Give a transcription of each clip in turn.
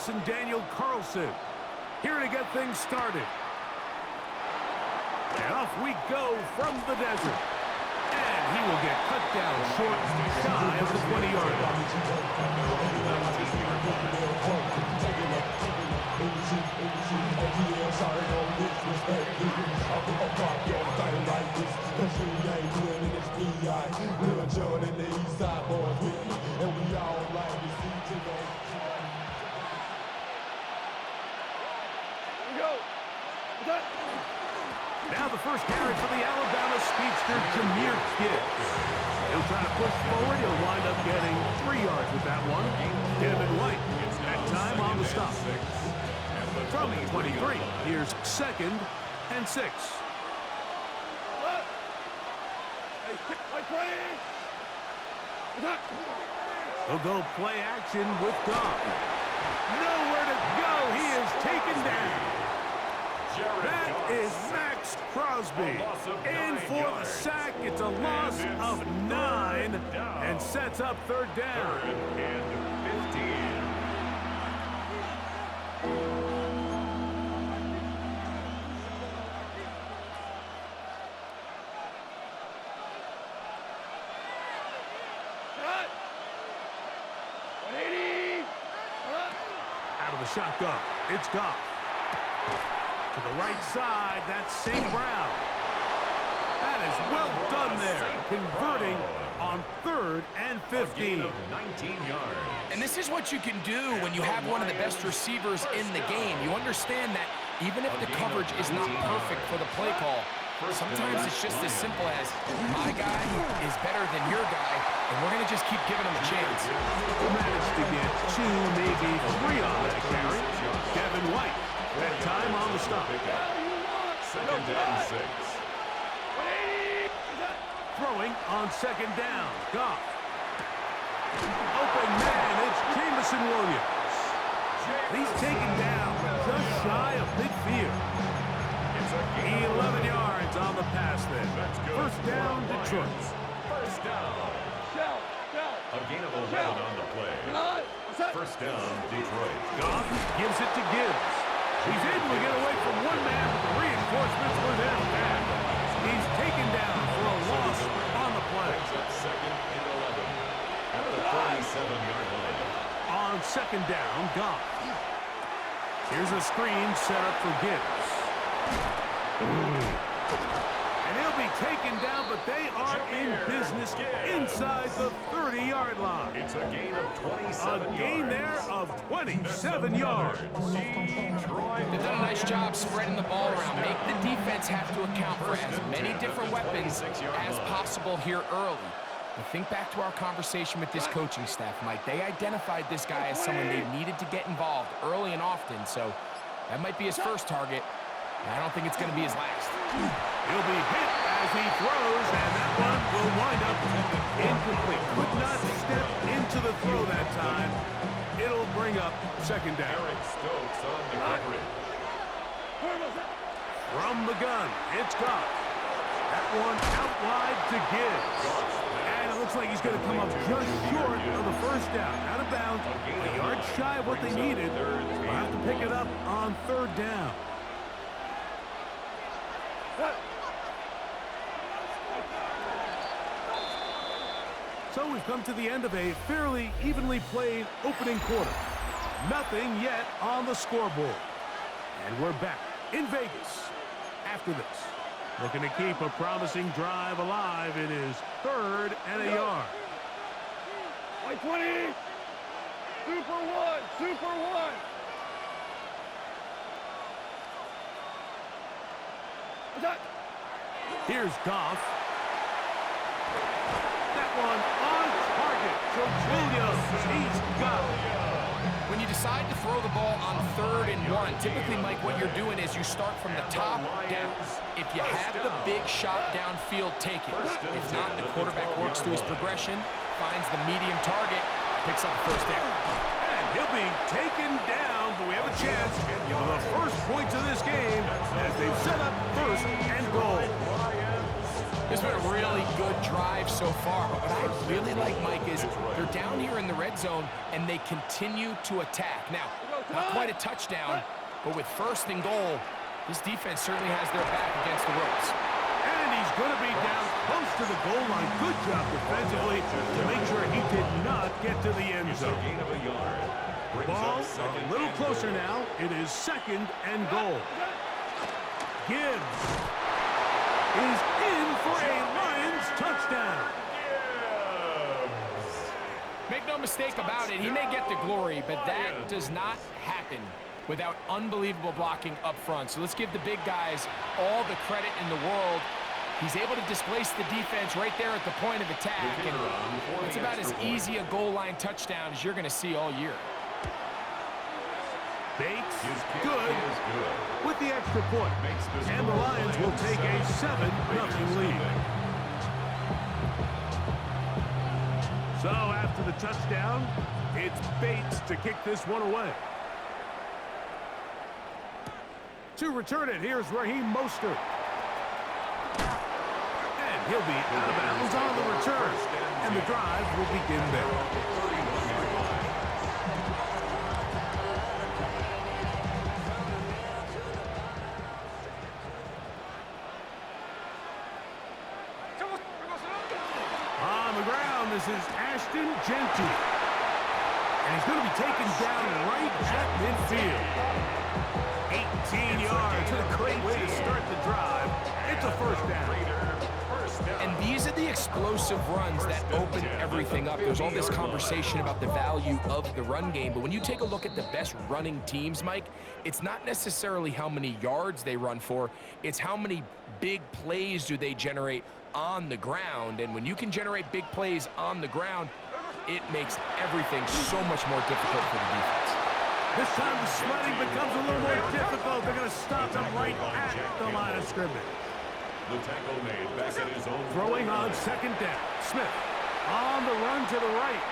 and Daniel Carlson here to get things started. And off we go from the desert. And he will get cut down short, shy of the 20-yard line. Now the first carry for the Alabama speedster, Jahmyr Gibbs. He'll try to push forward. He'll wind up getting 3 yards with that one. Devin White, that time on the stop. From 23, here's 2nd and 6. He'll go play action with Goff. Nowhere to go. He is taken down. That is Max Crosby in for the sack. It's a loss of 9 and sets up 3rd down. 3rd and 15. Out of the shotgun, it's Goff. To the right side, that's St. Brown. That is well done there, converting on 3rd and 15. 19 yards. And this is what you can do when you have one of the best receivers in the game. You understand that even if the coverage is not perfect for the play call, sometimes it's just as simple as my guy is better than your guy, and we're going to just keep giving him a chance. We'll manage to get 2, maybe 3 on that carry. Devin White, that time on the stop. 2nd and 6. Throwing on 2nd down. Goff. Open man, it's Jameson Williams. He's taken down just shy of midfield. 11 yards on the pass then. 1st down, Detroit. 1st down. A gain of 11 on the play. 1st down, Detroit. Goff gives it to Gibbs. He's able to get away from one man, but the reinforcements were there back. He's taken down for a loss on the play. 2nd and 11. At the 47-yard line. On 2nd down, Goff. Here's a screen set up for Gibbs. And he'll be taken down, but they are in business inside the 30-yard line. It's a gain of 27 yards. A gain there of 27 yards. They've done a nice job spreading the ball around. Make the defense have to account for as many different weapons as possible here early. But think back to our conversation with this coaching staff, Mike. They identified this guy as someone they needed to get involved early and often, so that might be his first target. I don't think it's going to be his last. He'll be hit as he throws, and that one will wind up incomplete. Could not step into the throw that time. It'll bring up 2nd down. Eric Stokes on the coverage. From the gun, it's Goff. That one out wide to Gibbs. And it looks like he's going to come up just short of the 1st down. Out of bounds, a yard shy of what they needed. They'll have to pick it up on 3rd down. So we've come to the end of a fairly evenly played opening quarter. Nothing yet on the scoreboard. And we're back in Vegas after this. Looking to keep a promising drive alive. It is 3rd and a yard. 20. Super 1. Super 1. Here's Goff. That one on target. So Williams, he's got it. When you decide to throw the ball on 3rd and 1, typically, Mike, what you're doing is you start from the top down. If you have the big shot downfield, take it. If not, the quarterback works through his progression, finds the medium target, picks up the 1st down. And he'll be taken down, but we have a chance for the first points of this game as they set up 1st and goal. It's been a really good drive so far, but what I really like, Mike, is they're down here in the red zone, and they continue to attack. Now, Not quite a touchdown, but with first and goal, this defense certainly has their back against the ropes. And he's going to be down close to the goal line. Good job defensively to make sure he did not get to the end zone. Gain of a yard. Ball a little closer now. It is second and goal. Gibbs is in for a Lions touchdown. Make no mistake about it, he may get the glory, but that does not happen without unbelievable blocking up front. So let's give the big guys all the credit in the world. He's able to displace the defense right there at the point of attack, and it's about as easy a goal line touchdown as you're going to see all year. Bates, good with the extra point. And the Lions will take a 7-0 lead. So after the touchdown, it's Bates to kick this one away. To return it, here's Raheem Mostert. And he'll be out of bounds on the return. And the drive will begin there. This is Ashton Genty. And he's going to be taken down right at midfield. 18 yards. What a great way to start the drive. It's a first down. And these are the explosive runs that open everything up. There's all this conversation about the value of the run game, but when you take a look at the best running teams, Mike, it's not necessarily how many yards they run for, it's how many big plays do they generate on the ground. And when you can generate big plays on the ground, it makes everything so much more difficult for the defense. This time the sledding becomes a little more difficult. They're going to stop him right at the line of scrimmage. The tackle made back at his own. Throwing on second down. Smith on the run to the right.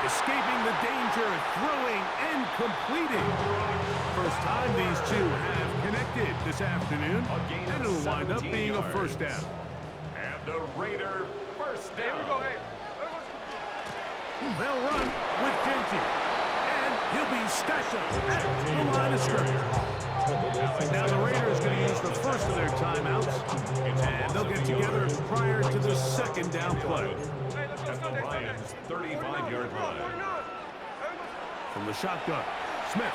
Escaping the danger, throwing and completing. First time these two have connected this afternoon, and it'll wind up being a first down. And the Raider first down. They'll run with Genty, and he'll be stashed up at the line of scrimmage. Now the Raiders going to use the first of their timeouts, and they'll get together prior to the second down play. At the Lions' 35-yard line. From the shotgun, Smith.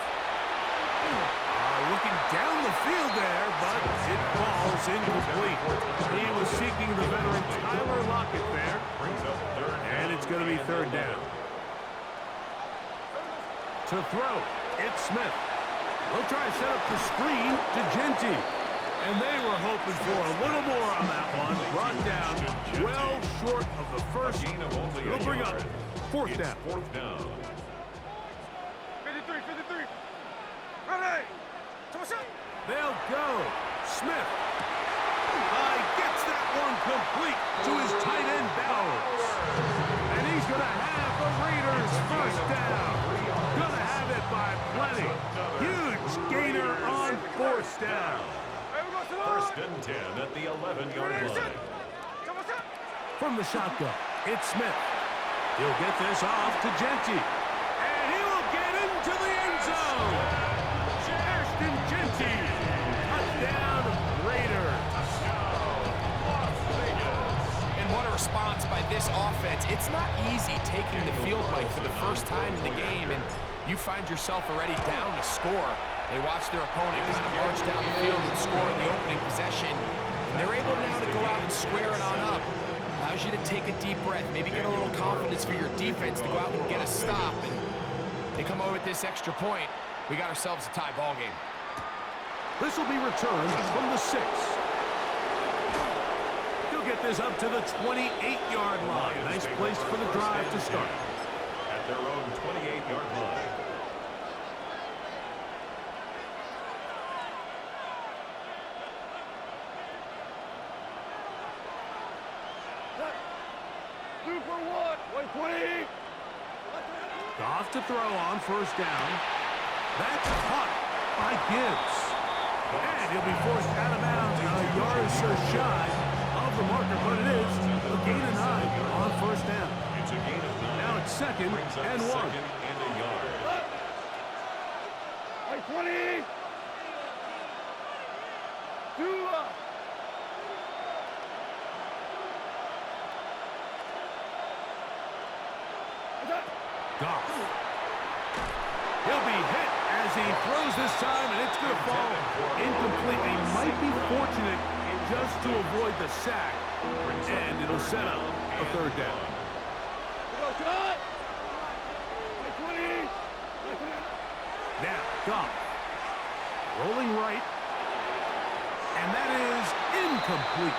Looking down the field there, but it falls incomplete. He was seeking the veteran Tyler Lockett there, and it's going to be third down. To throw, it's Smith. They'll try to set up the screen to Genty. And they were hoping for a little more on that one. Brought down well short of the first. It'll bring up fourth down. Fourth down. 53, 53. Ready. They'll go. Smith. Gets that one complete to his tight end Bowers. And he's going to have the Raiders first down. Going to have it by plenty. Huge gainer on fourth down. First and 10 at the 11-yard line. From the shotgun, it's Smith. He'll get this off to Genty. And he will get into the end zone. Ashton Genty. Touchdown, Raiders. And what a response by this offense. It's not easy taking the field, Mike, for the first time in the game, and you find yourself already down to score. They watch their opponent kind of march down the field and score in the opening possession. And they're able now to go out and square it on up. Allows you to take a deep breath, maybe get a little confidence for your defense to go out and get a stop. And they come over with this extra point. We got ourselves a tie ball game. This will be returned from the 6. He'll get this up to the 28-yard line. Nice place for the drive to start. At their own 28-yard line. Super 120. Off to throw on first down. That's caught by Gibbs. And he'll be forced out of bounds a yard or so shy of the marker, but it is a gain of 9 on first down. It's a gain of 9. Now it's second and 1. Second and a yard. 20. 2 up. Goff. He'll be hit as he throws this time, and it's going to fall incomplete. He might be fortunate just to avoid the sack, and it'll set up a third down. Now, Goff. Rolling right. And that is incomplete.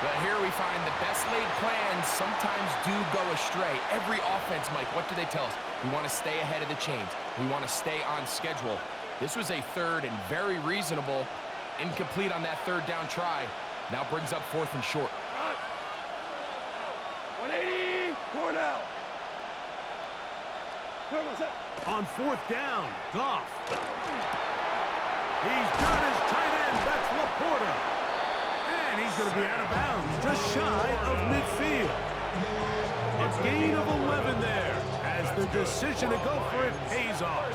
But here we find the best laid plans sometimes do go astray. Every offense, Mike, what do they tell us? We want to stay ahead of the chains. We want to stay on schedule. This was a third and very reasonable. Incomplete on that third down try. Now brings up 4th and short. 180. 4 now. On 4th down, Goff. He's got his tight end. That's Laporta. And he's going to be out of bounds, just shy of midfield. A gain of 11 there, as the decision to go for it pays off.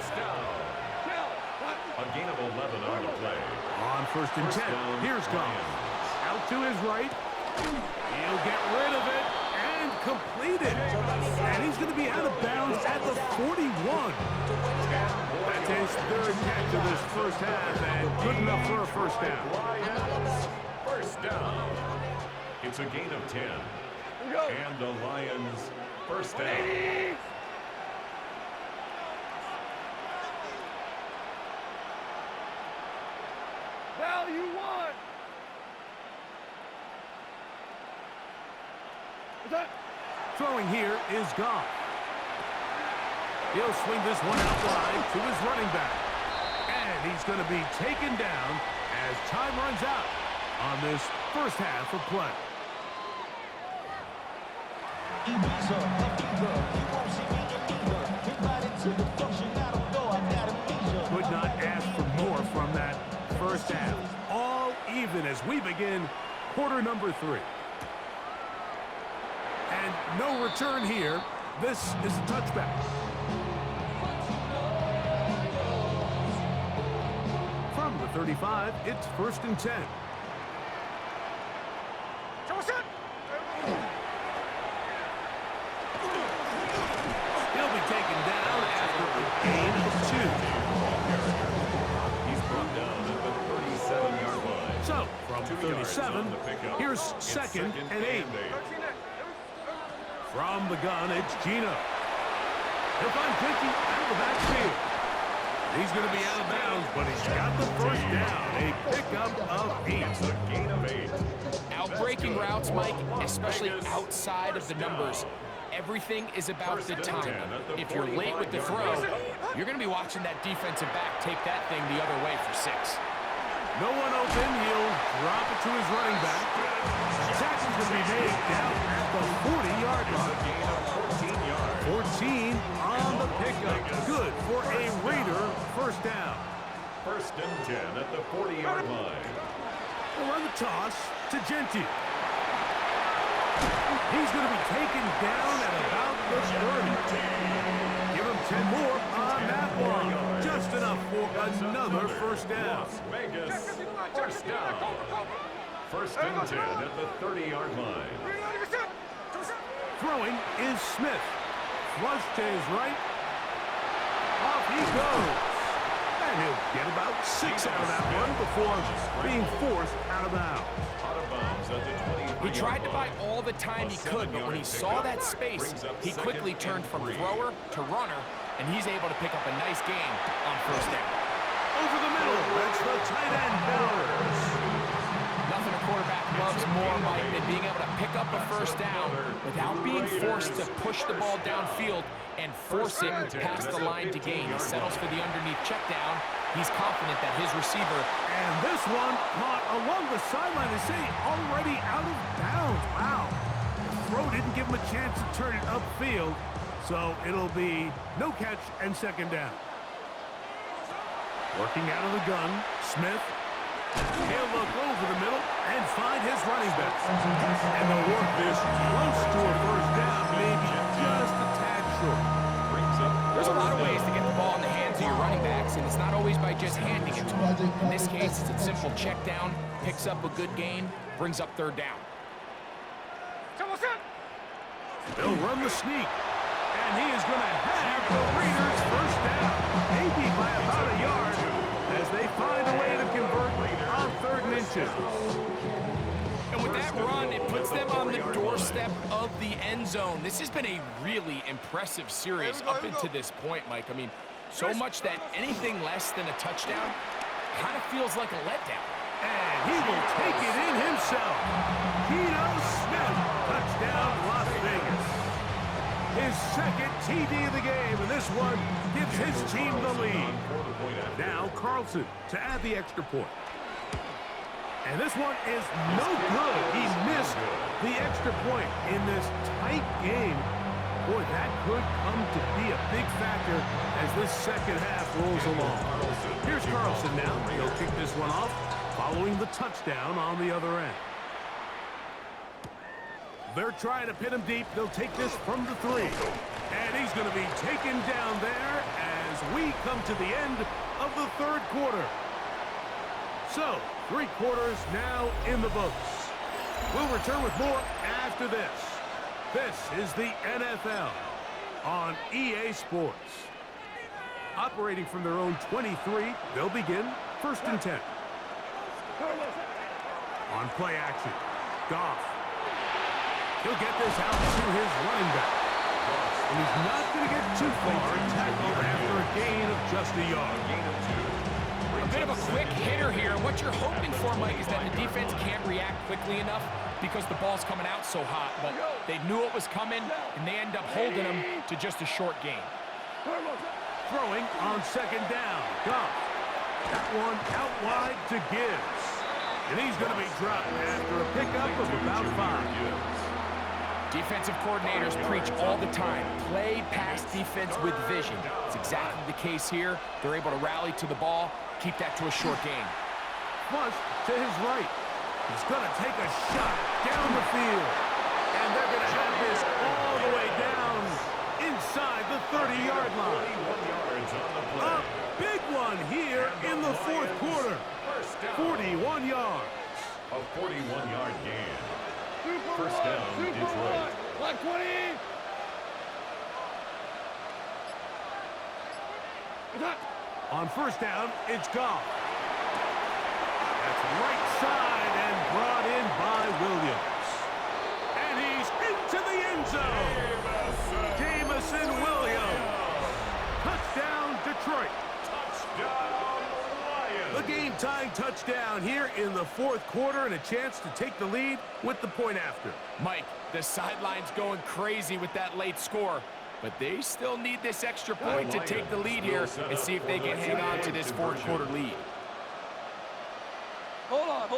A gain of 11 on the play. On 1st and 10, here's Goff. Out to his right. He'll get rid of it and complete it. And he's going to be out of bounds at the 41. That's his 3rd catch of this first half, and good enough for a first down. First down. It's a gain of 10. And the Lions first down. Value 1. Throwing here is Goff. He'll swing this one out wide to his running back. And he's going to be taken down as time runs out on this first half of play. Could not ask for more from that first half. All even as we begin quarter number 3. And no return here. This is a touchback. From the 35, it's 1st and 10. He'll be taken down after a gain of 2. He's brought down at the 37-yard line. So, from 37, here's 2nd and 8. From the gun, it's Gino. He'll find Pinky out of the backfield. He's going to be out of bounds, but he's got the first down. A pickup of 8. It's a gain of 8. Outbreaking routes, Mike, especially outside of the numbers. Everything is about the timing. If you're late with the throw, you're going to be watching that defensive back take that thing the other way for 6. No one open. He'll drop it to his running back. Tackle's going to be made down at the 40-yard line. 14 on the pickup. Good for a Raider first down. 1st and 10 at the 40-yard line. We'll run the toss to Genti. He's going to be taken down at about the 30. Give him 10 more on that one. Just enough for another first down. Vegas, first down. 1st and 10 at the 30-yard line. Throwing is Smith. Flush to his right. Off he goes. And he'll get about 6 out of that one before being forced out of bounds. Out of bounds at the 23. He tried to buy all the time he could, but when he saw that space, he quickly turned from thrower to runner, and he's able to pick up a nice gain on first down. Over the middle, that's the tight end Bellers. Nothing a quarterback loves more, Mike, than being able to pick up a first down without being forced to push the ball downfield and force it past the line to gain. He settles for the underneath check down. He's confident that his receiver... And this one caught along the sideline. They say already out of bounds. Wow. The throw didn't give him a chance to turn it upfield, so it'll be no catch and 2nd down. Working out of the gun, Smith. He'll look over the middle and find his running back. And they'll work this close to a first down, maybe just a tad short. There's a lot of ways to get the ball in the hands of your running backs, and it's not always by just handing it to them. In this case, it's a simple check down, picks up a good gain, brings up third down. They'll run the sneak, and he is going to have the Raiders first down, maybe by about a yard, as they find a way to convert on 3rd and inches. And with that run, it puts them on the doorstep of the end zone. This has been a really impressive series up into this point, Mike. I mean, so much that anything less than a touchdown kind of feels like a letdown. And he will take it in himself. Geno Smith, touchdown Las Vegas. His 2nd TD of the game, and this one gives his team the lead. Now Carlson to add the extra point. And this one is no good. He missed the extra point in this tight game. Boy, that could come to be a big factor as this second half rolls along. Here's Carlson now. He'll kick this one off, following the touchdown on the other end. They're trying to pin him deep. They'll take this from the 3. And he's going to be taken down there as we come to the end of the 3rd quarter. So, 3 quarters now in the books. We'll return with more after this. This is the NFL on EA Sports. Operating from their own 23, they'll begin 1st and 10. On play action, Goff. He'll get this out to his running back. And he's not going to get too far and tackle after a gain of just a yard. A bit of a quick hitter here. What you're hoping for, Mike, is that the defense can't react quickly enough because the ball's coming out so hot. But they knew it was coming, and they end up holding him to just a short gain. Throwing on 2nd down. Goff. That one out wide to Gibbs. And he's going to be dropped after a pickup of about 5. Defensive coordinators preach all the time, play pass defense with vision. It's exactly the case here. They're able to rally to the ball, keep that to a short gain. Flush to his right. He's going to take a shot down the field. And they're going to have this all the way down inside the 30-yard line. A big one here in the 4th quarter. 41 yards. A 41-yard gain. First down, Detroit. 120. On 1st down, it's Goff. That's right side and brought in by Williams. And he's into the end zone. Jamison Williams. Touchdown, Detroit. The game-tying touchdown here in the 4th quarter and a chance to take the lead with the point after. Mike, the sideline's going crazy with that late score, but they still need this extra point to take the lead here and see if they can hang on to this 4th quarter lead. Hold on.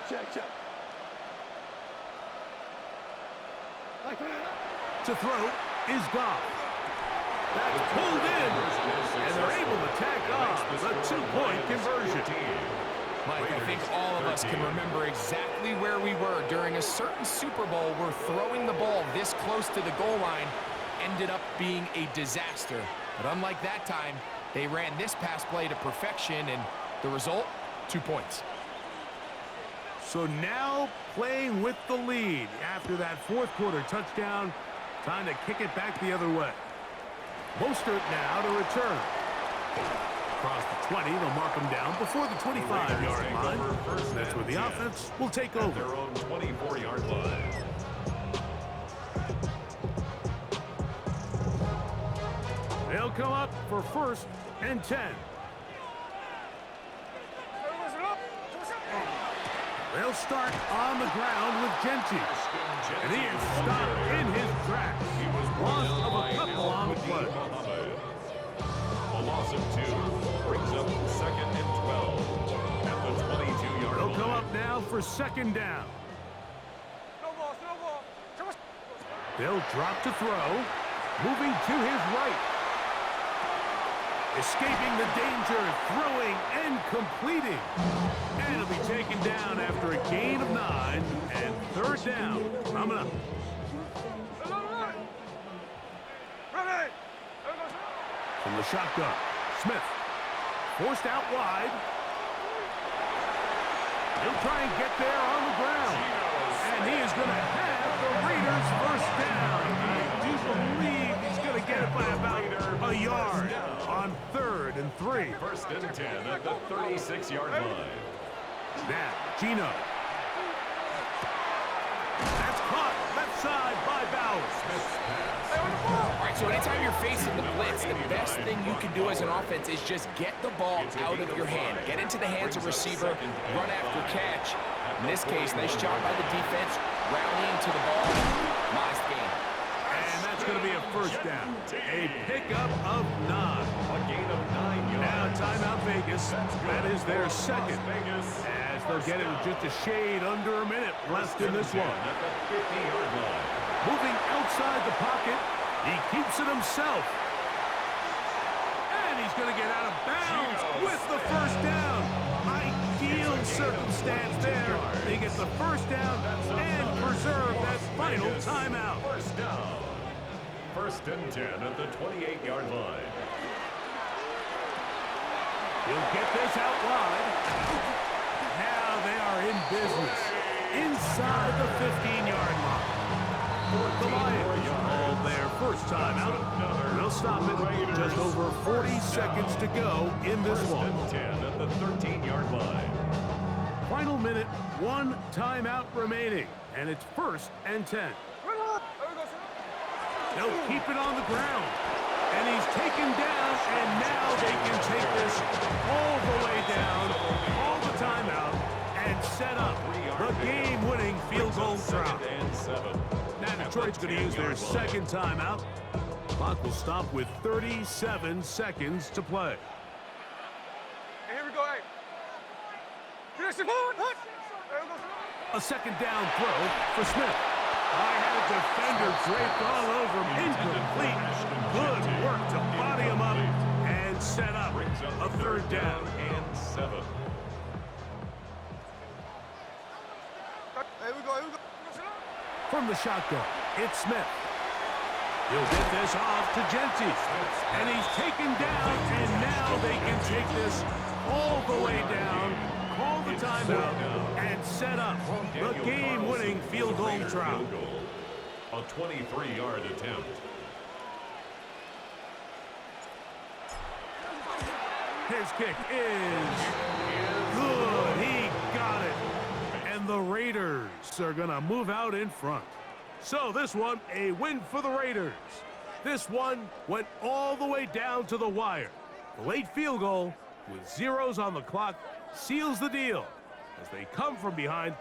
Check. To throw is Goff. That's pulled in, and they're able to tack off the 2-point conversion. Mike, I think all of us can remember exactly where we were during a certain Super Bowl where throwing the ball this close to the goal line ended up being a disaster. But unlike that time, they ran this pass play to perfection, and the result, 2 points. So now playing with the lead after that 4th quarter touchdown, time to kick it back the other way. Mostert now to return. Across the 20, they'll mark him down before the 25-yard line. That's where the offense will take over. Their own 24-yard line. They'll come up for 1st and 10. They'll start on the ground with Genty. And he is stopped in his tracks. Loss of a couple on the play. A loss of 2 brings up 2nd and 12 at the 22-yard line. They'll come up now for 2nd down. They'll drop to throw. Moving to his right. Escaping the danger, throwing and completing. And he'll be taken down after a gain of 9 and 3rd down coming up. From the shotgun, Smith. Forced out wide. He'll try and get there on the ground. And he is going to have the Raiders first down. I do believe he's going to get it by about a yard on 3rd and 3. First and 10 at the 36-yard line. Now, Gino. That's caught left side by Bowers. All right, so anytime you're facing the blitz, the best thing you can do as an offense is just get the ball out of your hand. Get into the hands of receiver, run after catch. In this case, nice job by the defense, rallying to the ball. Modest gain. And that's going to be a first down. A pickup of 9. A gain of 9 yards. Now timeout Vegas. That is their second. As they'll get it with just a shade under a minute left in this one. At the 50-yard line. Moving outside the pocket. He keeps it himself. And he's going to get out of bounds with the first down. Ideal circumstance there. They get the first down and preserve that final timeout. First down. First and 10 at the 28-yard line. He'll get this out wide. Now they are in business. Inside the 15-yard line. The Lions called their first timeout. They'll stop it. Just over 40 seconds to go in this one. First and 10 at the 13-yard line. Final minute, 1 timeout remaining. And it's 1st and 10. They'll keep it on the ground. And he's taken down, and now they can take this all the way down, all the timeout, and set up the game-winning field goal try. Now Detroit's going to use their second timeout. Clock will stop with 37 seconds to play. Here we go, hey. A second down throw for Smith. I had a defender draped all over him. Incomplete. Good work to body him up and set up a 3rd down. And 7. Here we go. From the shotgun, it's Smith. He'll get this off to Genty. And he's taken down, and now they can take this all the way down, call the timeout, and set up the game-winning field goal try. A 23-yard attempt. His kick is good. He got it. And the Raiders are going to move out in front. So this one, a win for the Raiders. This one went all the way down to the wire. The late field goal with zeros on the clock seals the deal as they come from behind